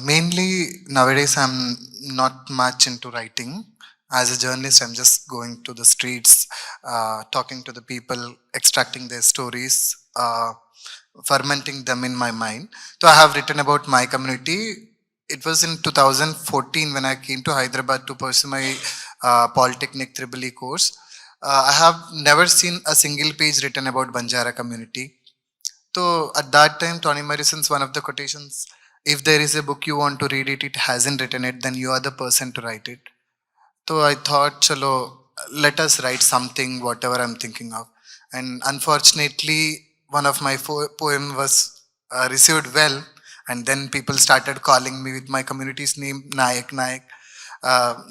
Mainly nowadays, I'm not much into writing. As a journalist, I'm just going to the streets, talking to the people, extracting their stories, fermenting them in my mind. So I have written about my community. It was in 2014 when I came to Hyderabad to pursue my Polytechnic Triple E course. I have never seen a single page written about Banjara community. So at that time, Toni Morrison's one of the quotations, if there is a book you want to read it, it hasn't written it, then you are the person to write it. So I thought, chalo, let us write something, whatever I'm thinking of. And unfortunately, one of my poem was received well. And then people started calling me with my community's name, Nayak Nayak,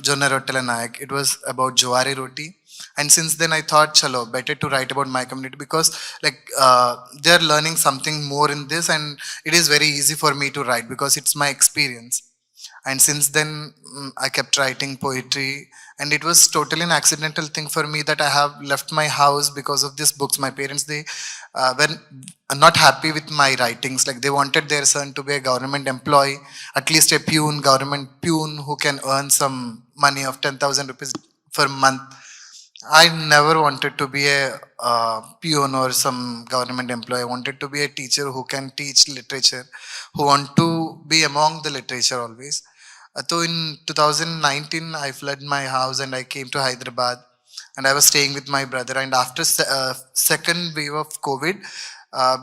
Jonna Rottela Nayak. It was about Jowari Roti. And since then I thought, chalo, better to write about my community because like they're learning something more in this and it is very easy for me to write because it's my experience. And since then I kept writing poetry, and it was totally an accidental thing for me that I have left my house because of these books. My parents, they were not happy with my writings. Like they wanted their son to be a government employee, at least a government peon who can earn some money of 10,000 rupees per month. I never wanted to be a peon or some government employee. I wanted to be a teacher who can teach literature, who want to be among the literature always. So in 2019, I fled my house and I came to Hyderabad, and I was staying with my brother. And after second wave of COVID,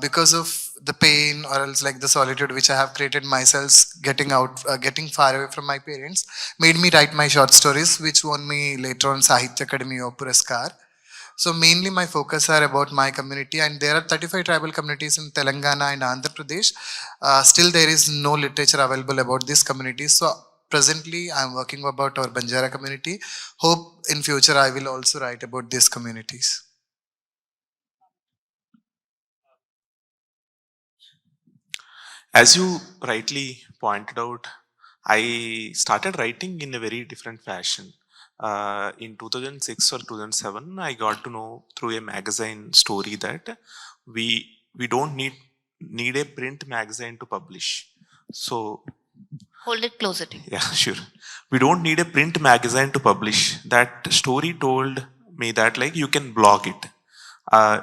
because of the pain or else like the solitude which I have created myself, getting out, getting far away from my parents, made me write my short stories, which won me later on Sahitya Akademi Puraskar. So mainly my focus are about my community, and there are 35 tribal communities in Telangana and Andhra Pradesh. Still there is no literature available about these communities. So presently I'm working about our Banjara community. Hope in future I will also write about these communities. As you rightly pointed out, I started writing in a very different fashion. In 2006 or 2007, I got to know through a magazine story that we don't need a print magazine to publish. So Hold it closer to you. yeah, sure. We don't need a print magazine to publish. That story told me that like you can blog it.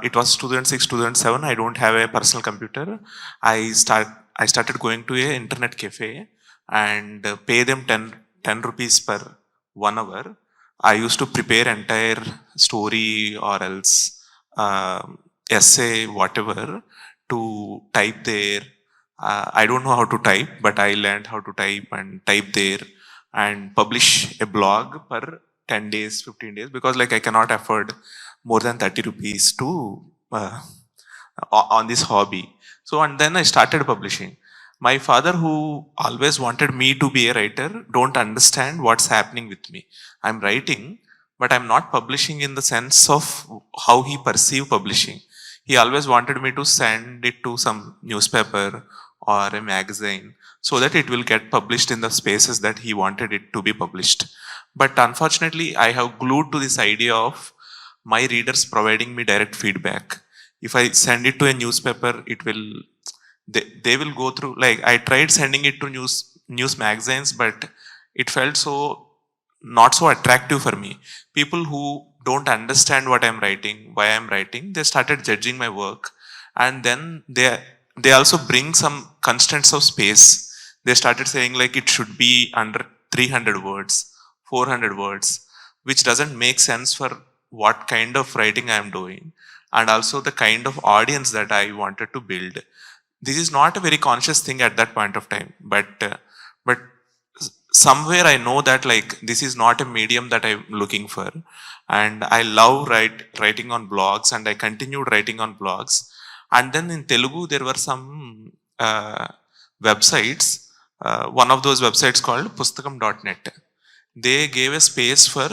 It was 2006, 2007. I don't have a personal computer. I started going to a internet cafe and pay them 10 rupees per 1 hour. I used to prepare entire story or else essay, whatever, to type there. I don't know how to type, but I learned how to type and type there and publish a blog per 10 days, 15 days, because like I cannot afford more than 30 rupees to on this hobby. So, and then I started publishing. My father, who always wanted me to be a writer, don't understand what's happening with me. I'm writing, but I'm not publishing in the sense of how he perceived publishing. He always wanted me to send it to some newspaper or a magazine so that it will get published in the spaces that he wanted it to be published. But unfortunately, I have glued to this idea of my readers providing me direct feedback. If I send it to a newspaper, it will they will go through, like I tried sending it to news magazines, but it felt so not so attractive for me. People who don't understand what I'm writing, why I'm writing, they started judging my work, and then they also bring some constraints of space. They started saying like it should be under 300 words, 400 words, which doesn't make sense for what kind of writing I am doing, and also the kind of audience that I wanted to build. This is not a very conscious thing at that point of time, but somewhere I know that like this is not a medium that I'm looking for, and I love writing on blogs, and I continued writing on blogs. And then in Telugu there were some uh, websites. One of those websites called pustakam.net. They gave a space for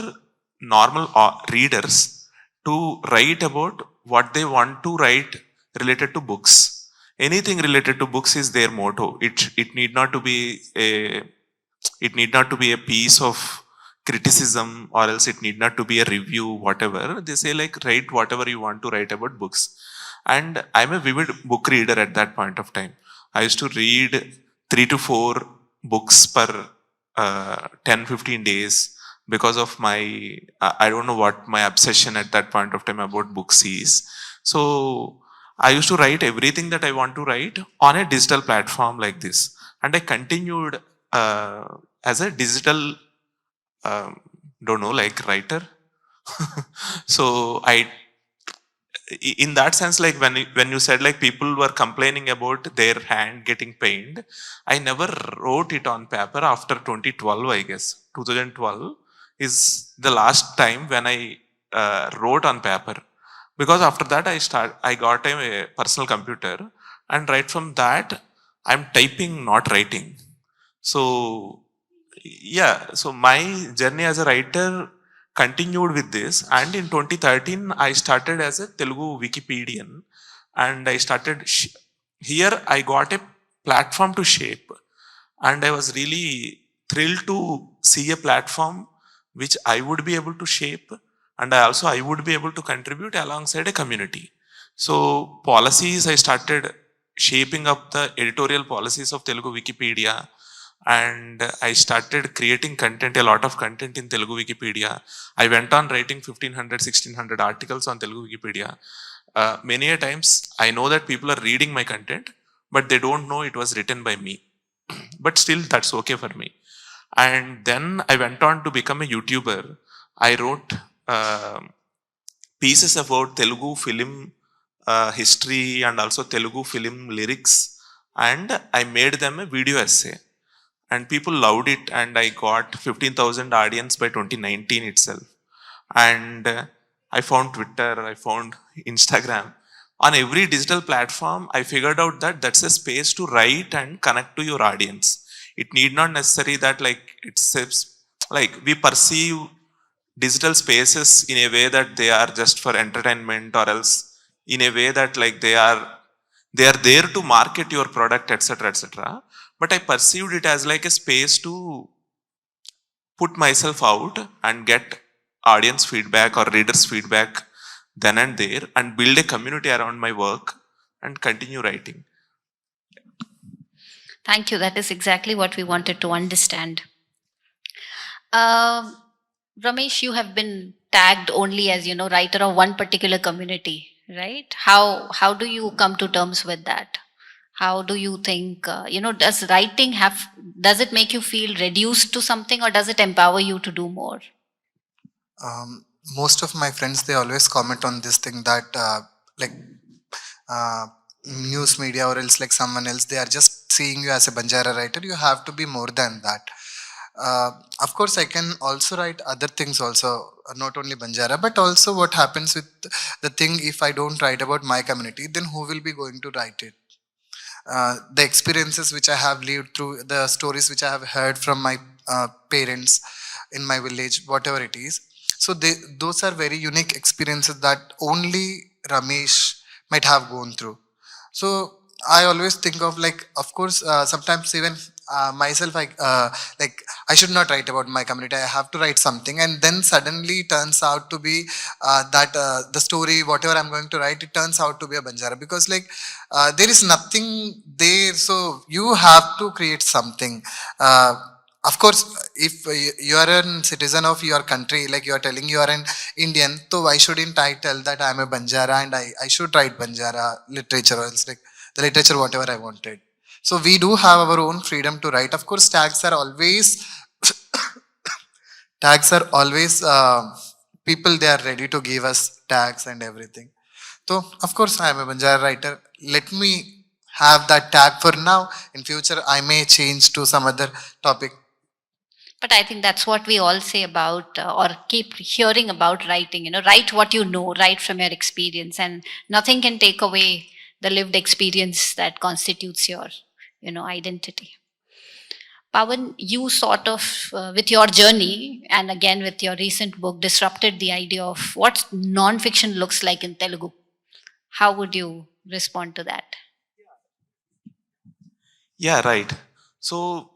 normal readers to write about what they want to write related to books. Anything related to books is their motto. It need not to be a it need not to be a piece of criticism, or else it need not to be a review, whatever. They say like write whatever you want to write about books. And I'm a vivid book reader at that point of time. I used to read 3 to 4 books per 10-15 days because of my I don't know what my obsession at that point of time about books is. So I used to write everything that I want to write on a digital platform like this, and I continued as a digital um, don't know, like writer. So I, in that sense, like when you said like people were complaining about their hand getting pained, I never wrote it on paper after 2012. I guess 2012 is the last time when I wrote on paper, because after that I got a personal computer, and right from that I'm typing, not writing. So yeah, so my journey as a writer continued with this, and in 2013 I started as a Telugu Wikipedian, and I started here I got a platform to shape, and I was really thrilled to see a platform which I would be able to shape, and I would be able to contribute alongside a community. So policies, I started shaping up the editorial policies of Telugu Wikipedia, and I started creating content, a lot of content in Telugu Wikipedia. I went on writing 1500, 1600 articles on Telugu Wikipedia. Many a times I know that people are reading my content, but they don't know it was written by me. But still, that's okay for me. And then I went on to become a YouTuber. I wrote pieces about Telugu film history and also Telugu film lyrics, and I made them a video essay, and people loved it, and I got 15,000 audience by 2019 itself. And I found Twitter, I found Instagram. On every digital platform I figured out that that's a space to write and connect to your audience. It need not necessary that like it's like we perceive digital spaces in a way that they are just for entertainment, or else in a way that like they are there to market your product, etc., etc. But I perceived it as like a space to put myself out and get audience feedback or readers feedback then and there, and build a community around my work and continue writing. Thank you. That is exactly what we wanted to understand. Um, Ramesh, you have been tagged only as, writer of one particular community, right? How do you come to terms with that? How do you think, does it make you feel reduced to something, or does it empower you to do more? Most of my friends, they always comment on this thing that like uh, news media or else like someone else, they are just seeing you as a Banjara writer. You have to be more than that. Of course, I can also write other things also, not only Banjara, but also what happens with the thing. If I don't write about my community, then who will be going to write it? The experiences which I have lived through, the stories which I have heard from my parents in my village, whatever it is. So those are very unique experiences that only Ramesh might have gone through. So I always think of like, of course, sometimes even myself, like I should not write about my community. I have to write something, and then suddenly turns out to be that the story, whatever I'm going to write, it turns out to be a Banjara, because like there is nothing there, so you have to create something. Of course, if you are a citizen of your country, like you are telling you are an Indian, so why shouldn't I tell that I'm a Banjara and I should write Banjara literature, or else like the literature whatever I wanted. So we do have our own freedom to write. Of course, tags are always people, they are ready to give us tags and everything. So of course I am a Banjara writer. Let me have that tag for now. In future I may change to some other topic. But I think that's what we all say about, or keep hearing about writing. Write what you know, write from your experience, and nothing can take away the lived experience that constitutes your, identity. Pavan, you sort of, with your journey, and again with your recent book, disrupted the idea of what non-fiction looks like in Telugu. How would you respond to that? Yeah, right. So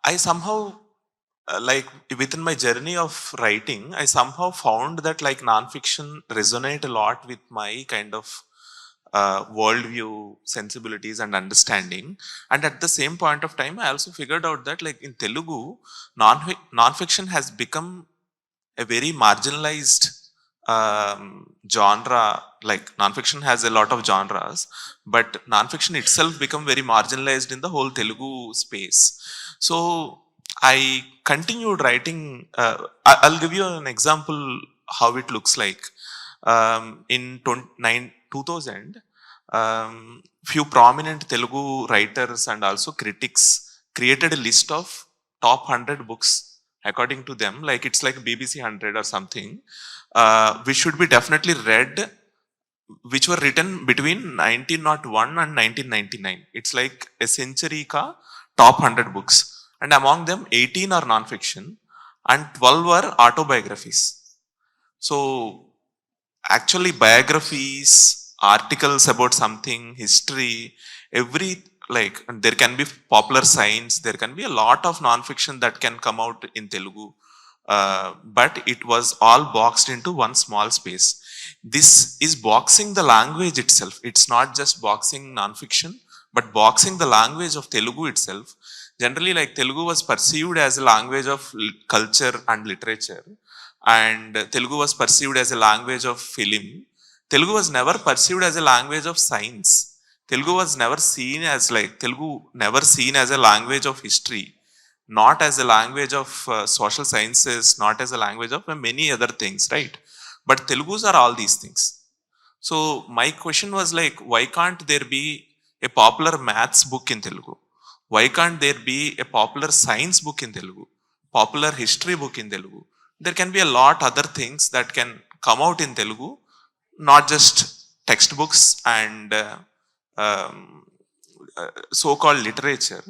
I somehow like within my journey of writing, I somehow found that like nonfiction resonate a lot with my kind of worldview, sensibilities, and understanding. And at the same point of time, I also figured out that like in Telugu, non-fiction has become a very marginalized genre. Like non-fiction has a lot of genres, but non-fiction itself become very marginalized in the whole Telugu space. So I continued writing. I'll give you an example how it looks like. In 2000, few prominent Telugu writers and also critics created a list of top 100 books according to them. Like it's like BBC 100 or something, which should be definitely read, which were written between 1901 and 1999. It's like a century ka top 100 books. And among them, 18 are non-fiction and 12 were autobiographies. So actually biographies, articles about something, history, every, like there can be popular science, there can be a lot of non-fiction that can come out in Telugu. But it was all boxed into one small space. This is boxing the language itself. It's not just boxing non-fiction, but boxing the language of Telugu itself. Generally, like Telugu was perceived as a language of culture and literature, and Telugu was perceived as a language of film. Telugu was never perceived as a language of science. Telugu was never seen as like Telugu never seen as a language of history, not as a language of social sciences, not as a language of many other things, right? But Telugus are all these things. So my question was like, why can't there be a popular maths book in Telugu? Why can't there be a popular science book in Telugu? Popular history book in Telugu? There can be a lot other things that can come out in Telugu, not just textbooks and um, so-called literature.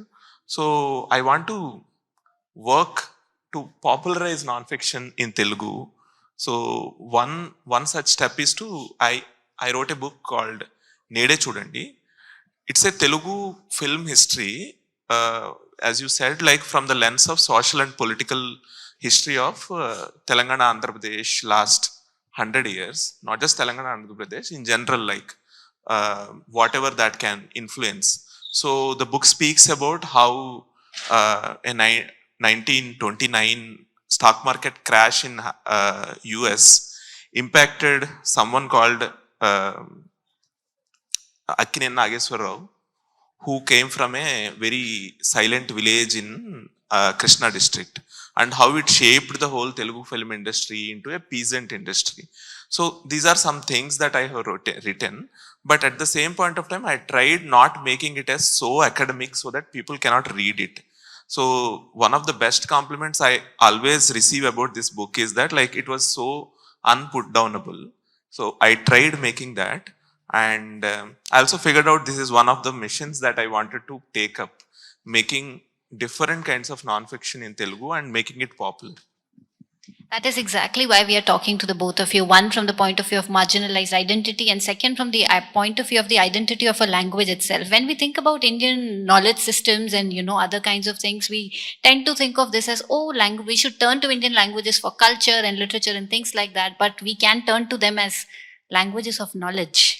So I want to work to popularize non-fiction in Telugu. So one such step is to I wrote a book called Nede Chudandi. It's a Telugu film history, as you said, like from the lens of social and political history of Telangana, Andhra Pradesh last 100 years. Not just Telangana, Andhra Pradesh, in general, like whatever that can influence. So the book speaks about how a 1929 stock market crash in US impacted someone called Akkineni Nageswar Rao, who came from a very silent village in Krishna district, and how it shaped the whole Telugu film industry into a peasant industry. So these are some things that I have written, but at the same point of time, I tried not making it as so academic so that people cannot read it. So one of the best compliments I always receive about this book is that like it was so unputdownable. So I tried making that. And I also figured out this is one of the missions that I wanted to take up, making different kinds of non-fiction in Telugu and making it popular. That is exactly why we are talking to the both of you. One from the point of view of marginalized identity, and second from the point of view of the identity of a language itself. When we think about Indian knowledge systems and other kinds of things, we tend to think of this as, oh, language. We should turn to Indian languages for culture and literature and things like that. But we can turn to them as languages of knowledge.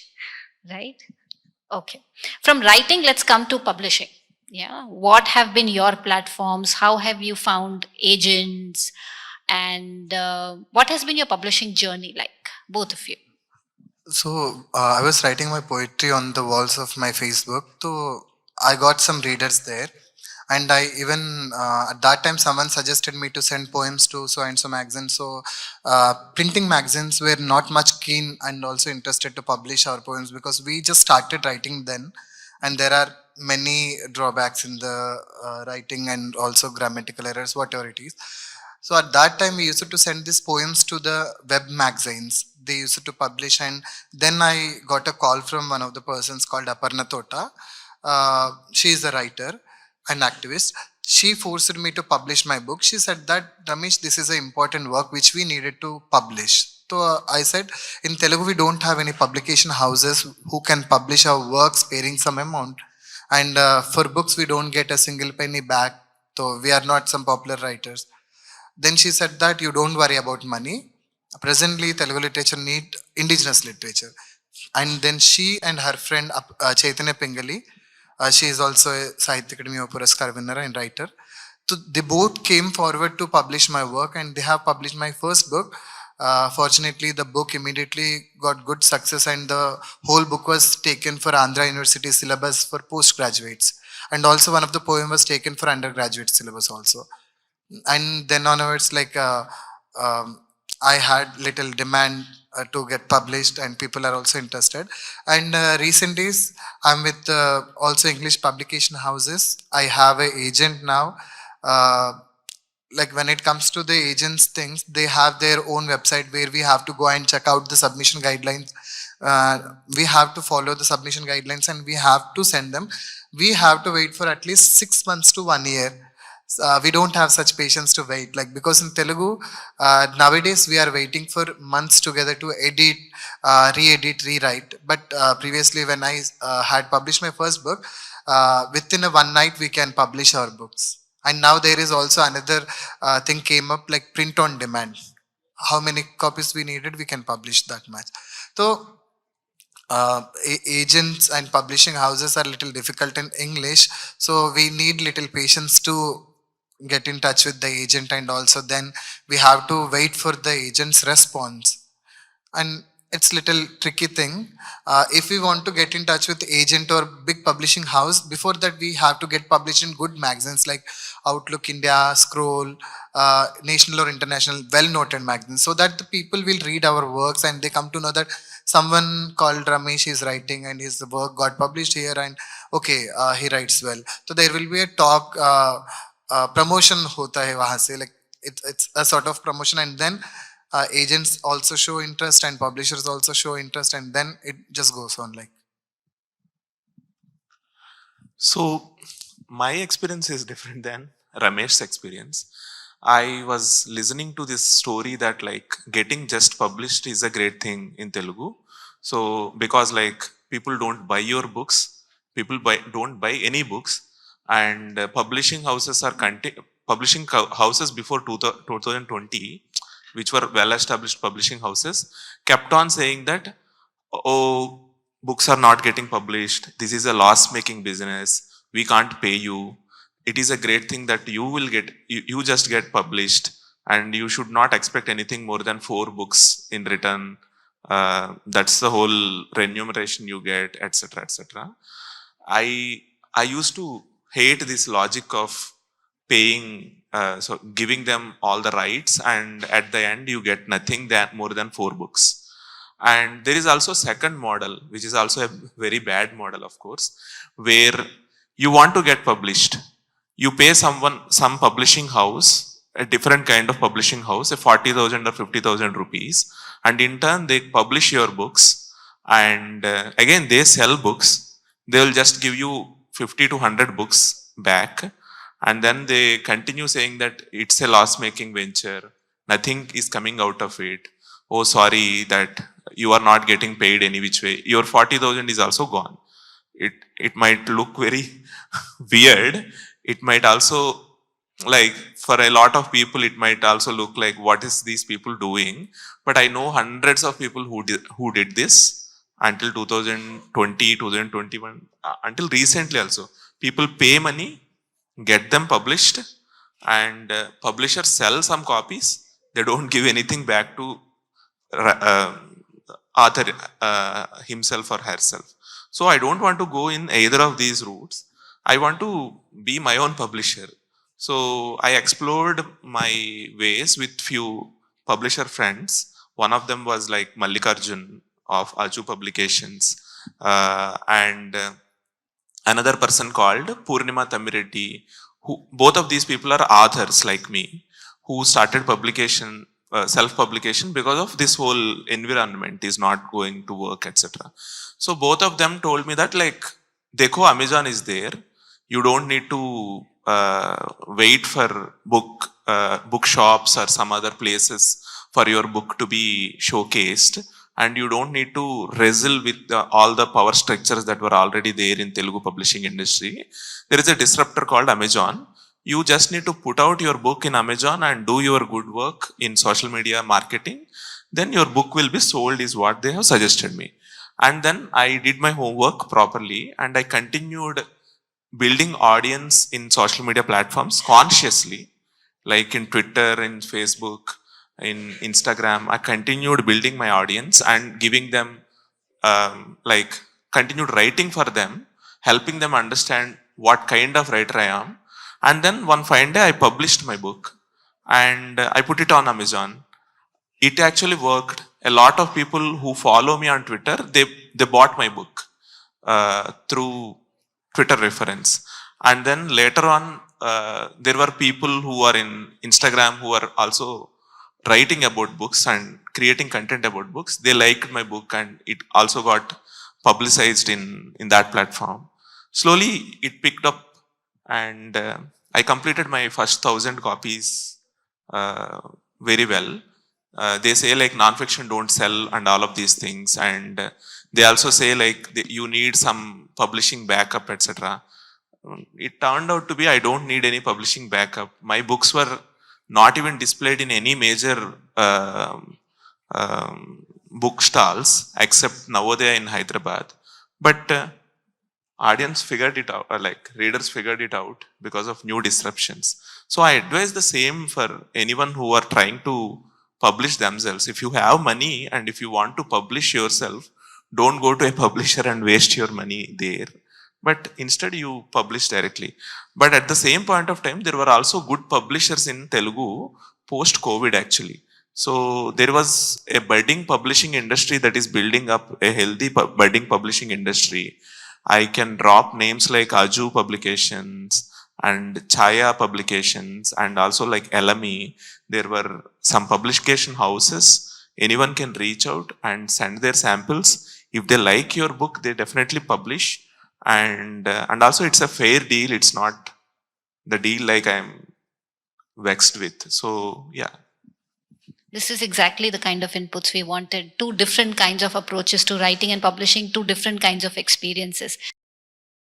Right? Okay. From writing, let's come to publishing. Yeah. What have been your platforms? How have you found agents? And what has been your publishing journey like, both of you? So I was writing my poetry on the walls of my Facebook. So I got some readers there. And I even at that time someone suggested me to send poems to so and so magazine. So printing magazines were not much keen and also interested to publish our poems because we just started writing then, and there are many drawbacks in the writing and also grammatical errors, whatever it is. So at that time we used to send these poems to the web magazines. They used to publish, and then I got a call from one of the persons called Aparna Tota. She is a writer an activist. She forced me to publish my book. She said that, Ramesh, this is an important work which we needed to publish. So I said, in Telugu we don't have any publication houses who can publish our works paying some amount, and for books we don't get a single penny back, so we are not some popular writers. Then she said that you don't worry about money. Presently Telugu literature need indigenous literature. And then she and her friend Chaitanya Pingali, she is also a Sahitya Akademi Puraskar winner and writer. So they both came forward to publish my work, and they have published my first book. Fortunately, the book immediately got good success, and the whole book was taken for Andhra University syllabus for postgraduates. And also one of the poem was taken for undergraduate syllabus also. And then onwards, like um, I had little demand to get published, and people are also interested. And recent days, I'm with also English publication houses. I have an agent now. Uh, like when it comes to the agents things, they have their own website where we have to go and check out the submission guidelines. We have to follow the submission guidelines, and we have to send them. We have to wait for at least 6 months to 1 year. We don't have such patience to wait, like, because in Telugu nowadays we are waiting for months together to edit, re-edit, rewrite. But previously when I had published my first book, within a one night we can publish our books. And now there is also another thing came up, like print on demand. How many copies we needed, we can publish that much. So agents and publishing houses are little difficult in English, so we need little patience to get in touch with the agent, and also then we have to wait for the agent's response. And it's little tricky thing. If we want to get in touch with agent or big publishing house, before that we have to get published in good magazines like Outlook India, Scroll, national or international well noted magazines, so that the people will read our works and they come to know that someone called Ramesh is writing and his work got published here, and okay, he writes well. So there will be a talk, promotion hota hai wahan se, like it's a sort of promotion. And then agents also show interest and publishers also show interest, and then it just goes on like. So my experience is different than Ramesh's experience. I was listening to this story that like getting just published is a great thing in Telugu. So because like people don't buy your books, don't buy any books, and publishing houses are houses before 2020, which were well established publishing houses, kept on saying that, oh, books are not getting published, this is a loss making business, we can't pay you, it is a great thing that you will get, you just get published, and you should not expect anything more than 4 books in return. That's the whole remuneration you get, etc., etc. I used to hate this logic of paying, so giving them all the rights, and at the end you get nothing more than 4 books. And there is also second model, which is also a very bad model, of course, where you want to get published. You pay some publishing house, a different kind of publishing house, a 40,000 or 50,000 rupees, and in turn they publish your books, and again they sell books. They will just give you 50 to 100 books back, and then they continue saying that it's a loss making venture, nothing is coming out of it, oh sorry that you are not getting paid any which way, your 40,000 is also gone. It might look very weird. It might also, like, for a lot of people it might also look like, what is these people doing? But I know hundreds of people who did this until 2020, 2021, until recently also. People pay money, get them published, and publishers sell some copies. They don't give anything back to uh, author himself or herself. So I don't want to go in either of these routes. I want to be my own publisher. So I explored my ways with few publisher friends. One of them was like Mallikarjun of Aju Publications, and another person called Purnima Tamireddy, who both of these people are authors like me, who started publication, self-publication, because of this whole environment is not going to work, etc. So both of them told me that, like, Dekho, Amazon is there. You don't need to wait for bookshops or some other places for your book to be showcased, and you don't need to wrestle with all the power structures that were already there in Telugu publishing industry. There is a disruptor called Amazon. You just need to put out your book in Amazon and do your good work in social media marketing. Then your book will be sold, is what they have suggested me. And then I did my homework properly and I continued building audience in social media platforms consciously, like in Twitter, in Facebook, in Instagram. I continued building my audience and giving them, like, continued writing for them, helping them understand what kind of writer I am. And then one fine day, I published my book and I put it on Amazon. It actually worked. A lot of people who follow me on Twitter, they bought my book through Twitter reference. And then later on, there were people who are in Instagram who are also writing about books and creating content about books. They liked my book and it also got publicized in that platform. Slowly, it picked up and I completed my first 1,000 copies uh, very well. They say like nonfiction don't sell and all of these things, and they also say like you need some publishing backup, etc. It turned out to be I don't need any publishing backup. My books were not even displayed in any major book stalls except Navodaya in Hyderabad. But audience figured it out, or like readers figured it out because of new disruptions. So I advise the same for anyone who are trying to publish themselves. If you have money and if you want to publish yourself, don't go to a publisher and waste your money there. But instead you publish directly. But at the same point of time, there were also good publishers in Telugu post COVID actually. So there was a budding publishing industry that is building up, a healthy budding publishing industry. I can drop names like Aju Publications and Chaya Publications and also like LME. There were some publication houses. Anyone can reach out and send their samples. If they like your book, they definitely publish. And also it's a fair deal. It's not the deal like I'm vexed with. So yeah. This is exactly the kind of inputs we wanted. Two different kinds of approaches to writing and publishing, two different kinds of experiences.